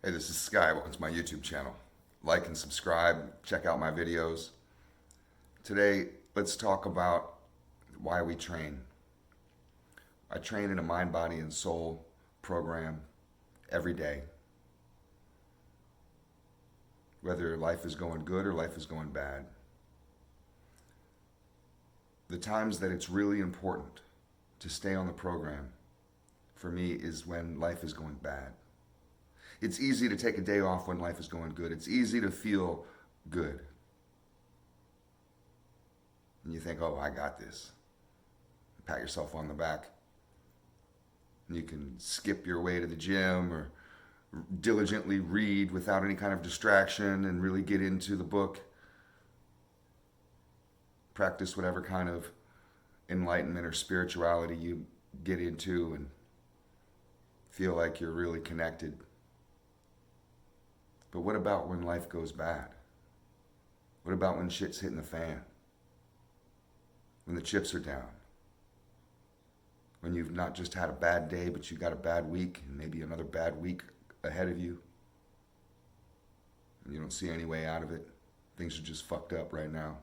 Hey, this is Sky. Welcome to my YouTube channel. Like and subscribe. Check out my videos. Today, let's talk about why we train. I train in a mind, body, and soul program every day. Whether life is going good or life is going bad. The times that it's really important to stay on the program for me is when life is going bad. It's easy to take a day off when life is going good. It's easy to feel good. And you think, oh, I got this. Pat yourself on the back. And you can skip your way to the gym or diligently read without any kind of distraction and really get into the book. Practice whatever kind of enlightenment or spirituality you get into and feel like you're really connected. But what about when life goes bad? What about when shit's hitting the fan? When the chips are down? When you've not just had a bad day, but you got a bad week and maybe another bad week ahead of you? And you don't see any way out of it. Things are just fucked up right now.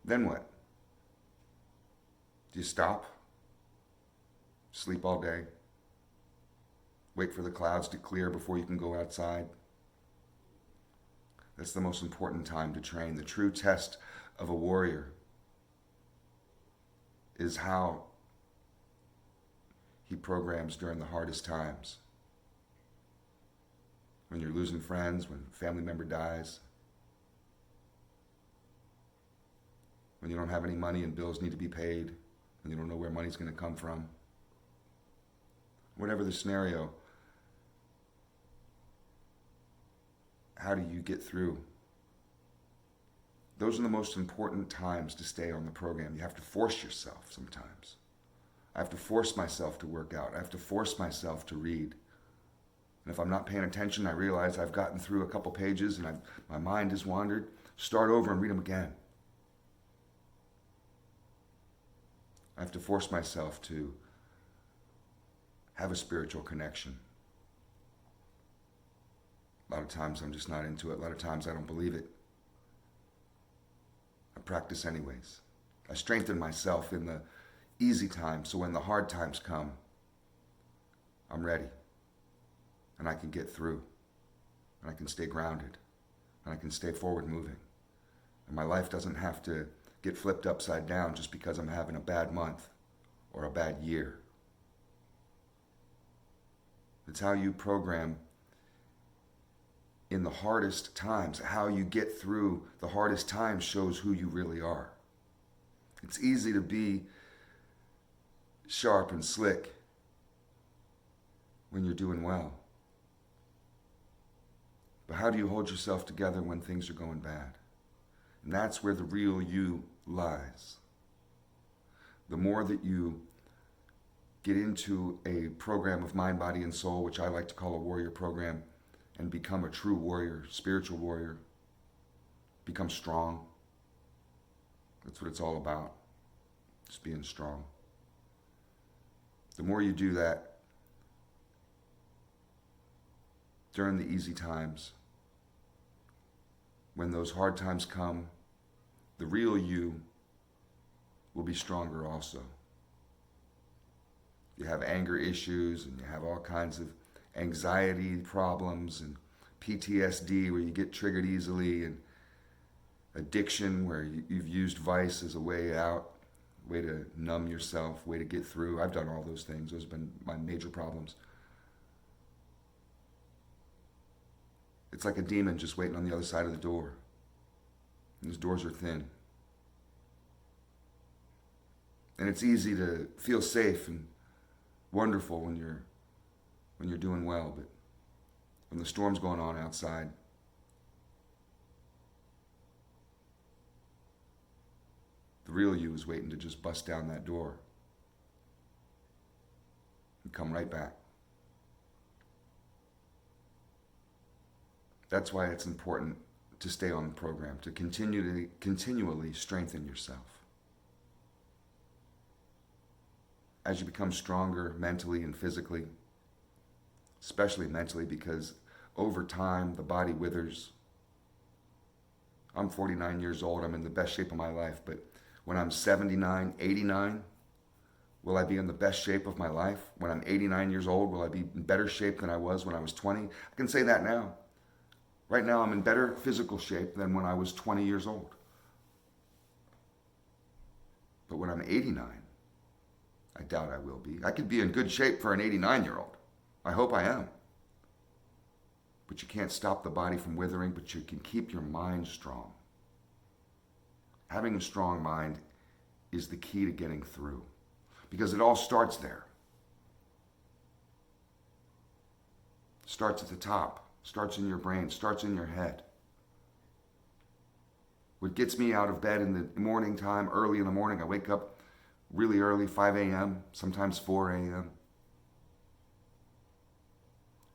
Then what? Do you stop? Sleep all day? Wait for the clouds to clear before you can go outside? That's the most important time to train. The true test of a warrior is how he programs during the hardest times. When you're losing friends, when a family member dies, when you don't have any money and bills need to be paid, and you don't know where money's going to come from. Whatever the scenario, how do you get through? Those are the most important times to stay on the program. You have to force yourself sometimes. I have to force myself to work out. I have to force myself to read. And if I'm not paying attention, I realize I've gotten through a couple pages and my mind has wandered. Start over and read them again. I have to force myself to have a spiritual connection. A lot of times I'm just not into it. A lot of times I don't believe it. I practice anyways. I strengthen myself in the easy times so when the hard times come, I'm ready. And I can get through. And I can stay grounded. And I can stay forward moving. And my life doesn't have to get flipped upside down just because I'm having a bad month or a bad year. It's how you program in the hardest times. How you get through the hardest times shows who you really are. It's easy to be sharp and slick when you're doing well. But how do you hold yourself together when things are going bad? And that's where the real you lies. The more that you get into a program of mind, body, and soul, which I like to call a warrior program, and become a true warrior, spiritual warrior, become strong. That's what it's all about, just being strong. The more you do that during the easy times, when those hard times come, the real you will be stronger also. You have anger issues and you have all kinds of anxiety problems and PTSD where you get triggered easily, and addiction where you've used vice as a way out, way to numb yourself, way to get through. I've done all those things. Those have been my major problems. It's like a demon just waiting on the other side of the door. And those doors are thin. And it's easy to feel safe and wonderful when you're doing well, but when the storm's going on outside, the real you is waiting to just bust down that door and come right back. That's why it's important to stay on the program, to continually strengthen yourself. As you become stronger mentally and physically, especially mentally, because over time the body withers. I'm 49 years old. I'm in the best shape of my life, but when I'm 79, 89, will I be in the best shape of my life? When I'm 89 years old, will I be in better shape than I was when I was 20? I can say that now. Right now, I'm in better physical shape than when I was 20 years old. But when I'm 89, I doubt I will be. I could be in good shape for an 89-year-old. I hope I am. But you can't stop the body from withering, but you can keep your mind strong. Having a strong mind is the key to getting through, because it all starts there. Starts at the top, starts in your brain, starts in your head. What gets me out of bed in the morning time, early in the morning, I wake up really early, 5 a.m., sometimes 4 a.m.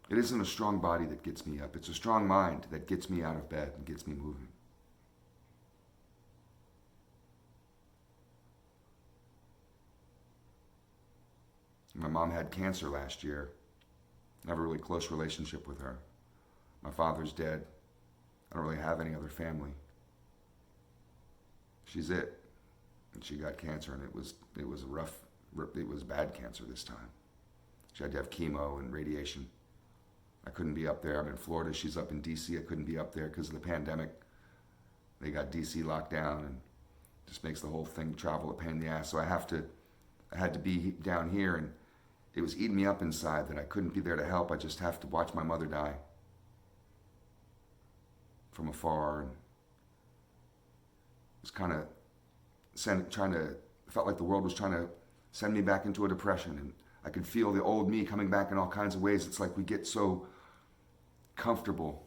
It isn't a strong body that gets me up. It's a strong mind that gets me out of bed and gets me moving. My mom had cancer last year. I have a really close relationship with her. My father's dead. I don't really have any other family. She's it. And she got cancer, and it was bad cancer this time. She had to have chemo and radiation. I couldn't be up there. I'm in Florida. She's up in D.C. I couldn't be up there because of the pandemic. They got D.C. locked down, and just makes the whole thing travel a pain in the ass. So I had to be down here, and it was eating me up inside that I couldn't be there to help. I just have to watch my mother die from afar, and it was kind of felt like the world was trying to send me back into a depression, and I could feel the old me coming back in all kinds of ways. It's like we get so comfortable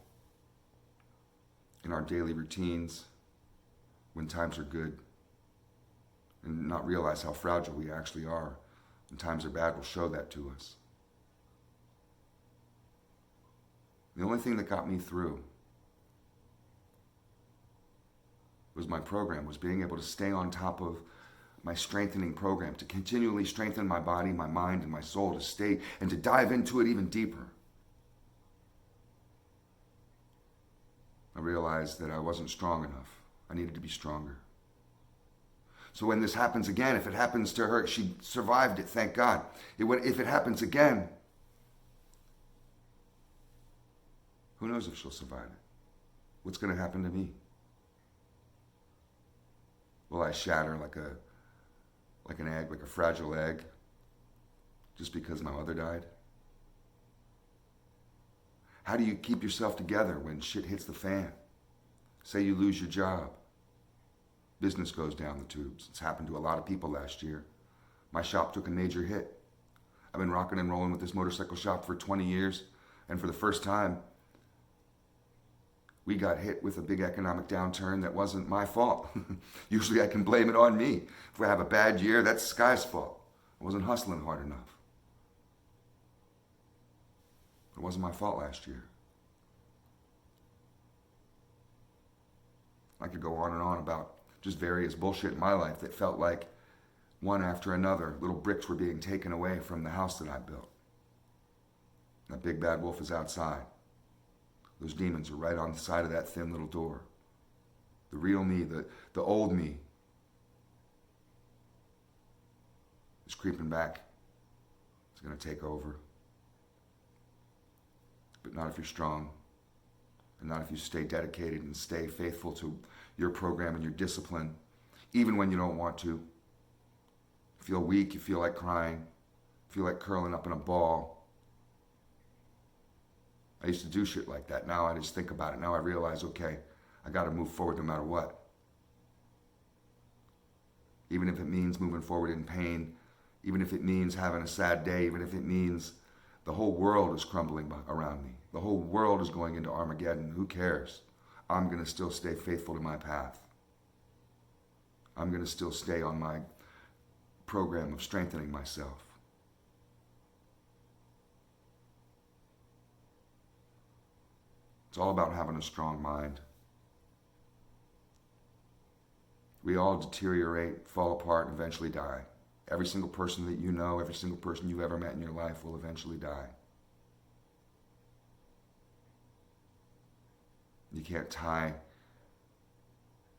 in our daily routines when times are good and not realize how fragile we actually are. When times are bad, will show that to us. The only thing that got me through was my program, was being able to stay on top of my strengthening program, to continually strengthen my body, my mind, and my soul, to stay and to dive into it even deeper. I realized that I wasn't strong enough. I needed to be stronger. So when this happens again, if it happens to her, she survived it, thank God. If it happens again, who knows if she'll survive it? What's going to happen to me? Will I shatter like an egg, like a fragile egg, just because my mother died? How do you keep yourself together when shit hits the fan? Say you lose your job. Business goes down the tubes. It's happened to a lot of people last year. My shop took a major hit. I've been rocking and rolling with this motorcycle shop for 20 years, and for the first time, we got hit with a big economic downturn that wasn't my fault. Usually I can blame it on me. If I have a bad year, that's the sky's fault. I wasn't hustling hard enough. It wasn't my fault last year. I could go on and on about just various bullshit in my life that felt like one after another, little bricks were being taken away from the house that I built. That big bad wolf is outside. Those demons are right on the side of that thin little door. The real me, the old me, is creeping back. It's going to take over. But not if you're strong, and not if you stay dedicated and stay faithful to your program and your discipline, even when you don't want to. You feel weak, you feel like crying, you feel like curling up in a ball. I used to do shit like that. Now I just think about it. Now I realize, okay, I got to move forward no matter what. Even if it means moving forward in pain, even if it means having a sad day, even if it means the whole world is crumbling around me. The whole world is going into Armageddon. Who cares? I'm going to still stay faithful to my path. I'm going to still stay on my program of strengthening myself. It's all about having a strong mind. We all deteriorate, fall apart, and eventually die. Every single person that you know, every single person you've ever met in your life will eventually die. You can't tie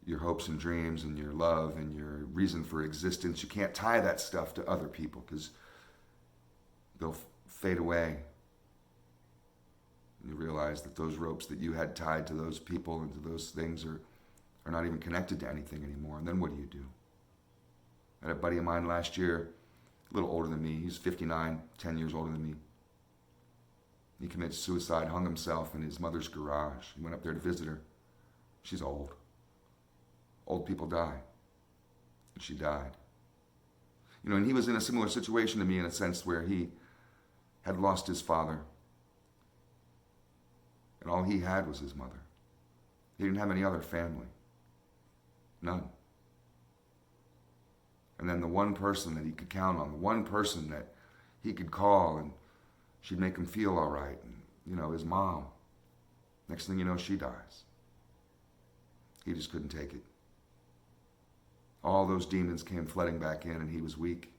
your hopes and dreams and your love and your reason for existence. You can't tie that stuff to other people because they'll fade away. And you realize that those ropes that you had tied to those people and to those things are not even connected to anything anymore. And then what do? I had a buddy of mine last year, a little older than me. He's 59, 10 years older than me. He committed suicide, hung himself in his mother's garage. He went up there to visit her. She's old. Old people die. And she died. You know, and he was in a similar situation to me in a sense where he had lost his father. And all he had was his mother. He didn't have any other family. None. And then the one person that he could count on, the one person that he could call and she'd make him feel all right. And, you know, his mom. Next thing you know, she dies. He just couldn't take it. All those demons came flooding back in and he was weak.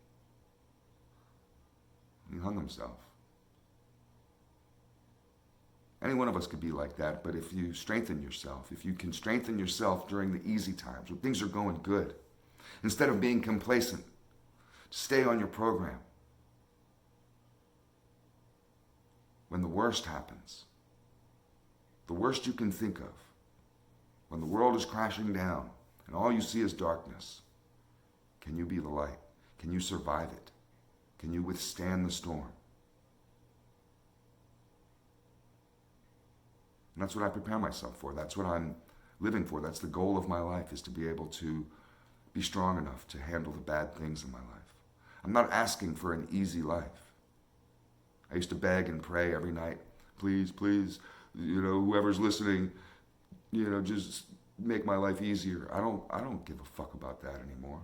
He hung himself. Any one of us could be like that, but if you strengthen yourself, if you can strengthen yourself during the easy times, when things are going good, instead of being complacent, stay on your program. When the worst happens, the worst you can think of, when the world is crashing down and all you see is darkness, can you be the light? Can you survive it? Can you withstand the storm? And that's what I prepare myself for. That's what I'm living for. That's the goal of my life, is to be able to be strong enough to handle the bad things in my life. I'm not asking for an easy life. I used to beg and pray every night, please, please, you know, whoever's listening, you know, just make my life easier. I don't give a fuck about that anymore.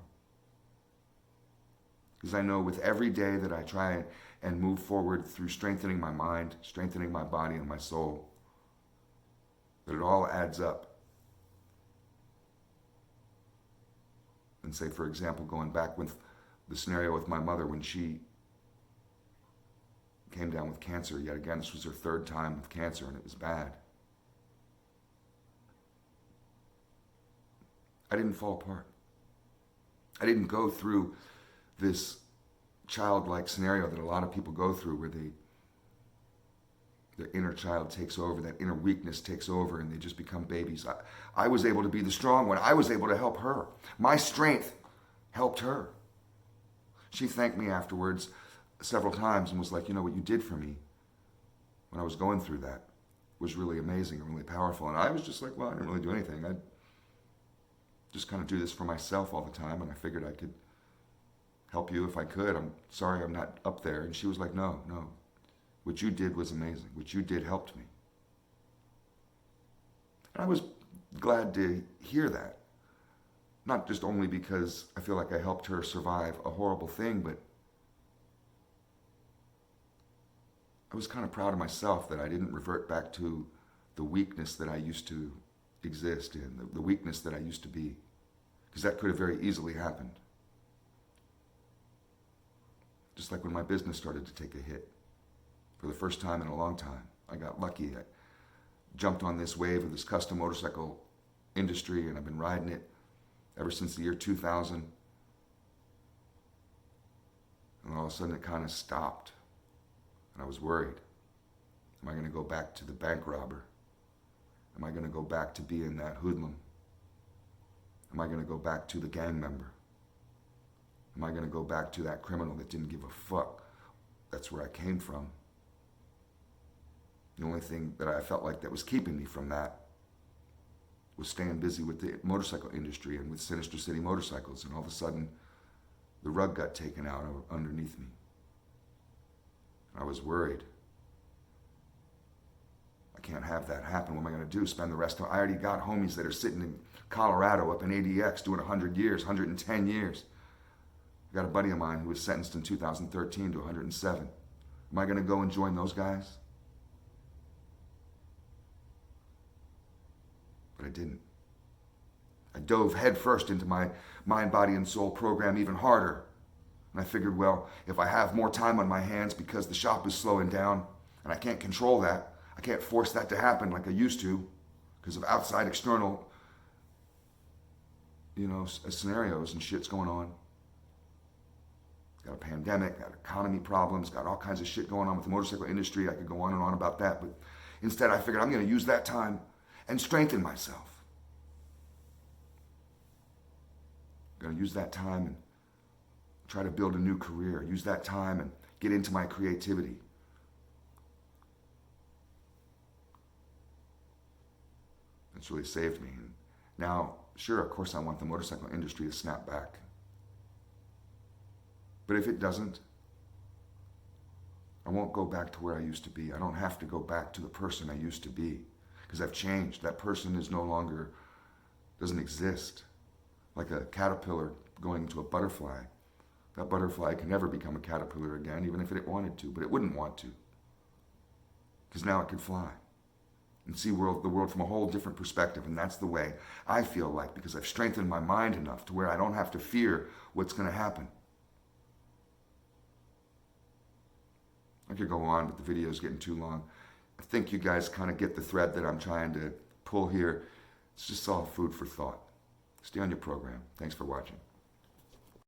Because I know with every day that I try and move forward through strengthening my mind, strengthening my body and my soul, that it all adds up. And say, for example, going back with the scenario with my mother when she came down with cancer yet again. This was her third time with cancer and it was bad. I didn't fall apart. I didn't go through this childlike scenario that a lot of people go through where their inner child takes over, that inner weakness takes over, and they just become babies. I was able to be the strong one. I was able to help her. My strength helped her. She thanked me afterwards several times and was like, you know, what you did for me when I was going through that was really amazing and really powerful. And I was just like, well, I didn't really do anything. I just kind of do this for myself all the time, and I figured I could help you if I could. I'm sorry I'm not up there. And she was like, no. What you did was amazing. What you did helped me. And I was glad to hear that. Not just only because I feel like I helped her survive a horrible thing, but I was kind of proud of myself that I didn't revert back to the weakness that I used to exist in, the weakness that I used to be. Because that could have very easily happened. Just like when my business started to take a hit. For the first time in a long time, I got lucky. I jumped on this wave of this custom motorcycle industry, and I've been riding it ever since the year 2000. And all of a sudden it kind of stopped. And I was worried. Am I going to go back to the bank robber? Am I going to go back to being that hoodlum? Am I going to go back to the gang member? Am I going to go back to that criminal that didn't give a fuck? That's where I came from. The only thing that I felt like that was keeping me from that was staying busy with the motorcycle industry and with Sinister City Motorcycles. And all of a sudden, the rug got taken out underneath me. I was worried. I can't have that happen. What am I going to do? Spend the rest of... I already got homies that are sitting in Colorado up in ADX doing 100 years, 110 years. I got a buddy of mine who was sentenced in 2013 to 107. Am I going to go and join those guys? But I didn't. I dove headfirst into my mind, body, and soul program even harder. And I figured, well, if I have more time on my hands because the shop is slowing down and I can't control that, I can't force that to happen like I used to because of outside external, scenarios and shit's going on. Got a pandemic, got economy problems, got all kinds of shit going on with the motorcycle industry. I could go on and on about that, but instead I figured I'm going to use that time and strengthen myself. I'm going to use that time and try to build a new career. Use that time and get into my creativity. It's really saved me. And now, sure, of course I want the motorcycle industry to snap back. But if it doesn't, I won't go back to where I used to be. I don't have to go back to the person I used to be because I've changed. That person is no longer, doesn't exist. Like a caterpillar going to a butterfly. That butterfly can never become a caterpillar again, even if it wanted to, but it wouldn't want to. Because now it can fly and see the world from a whole different perspective. And that's the way I feel like, because I've strengthened my mind enough to where I don't have to fear what's going to happen. I could go on, but the video is getting too long. I think you guys kind of get the thread that I'm trying to pull here. It's just all food for thought. Stay on your program. Thanks for watching.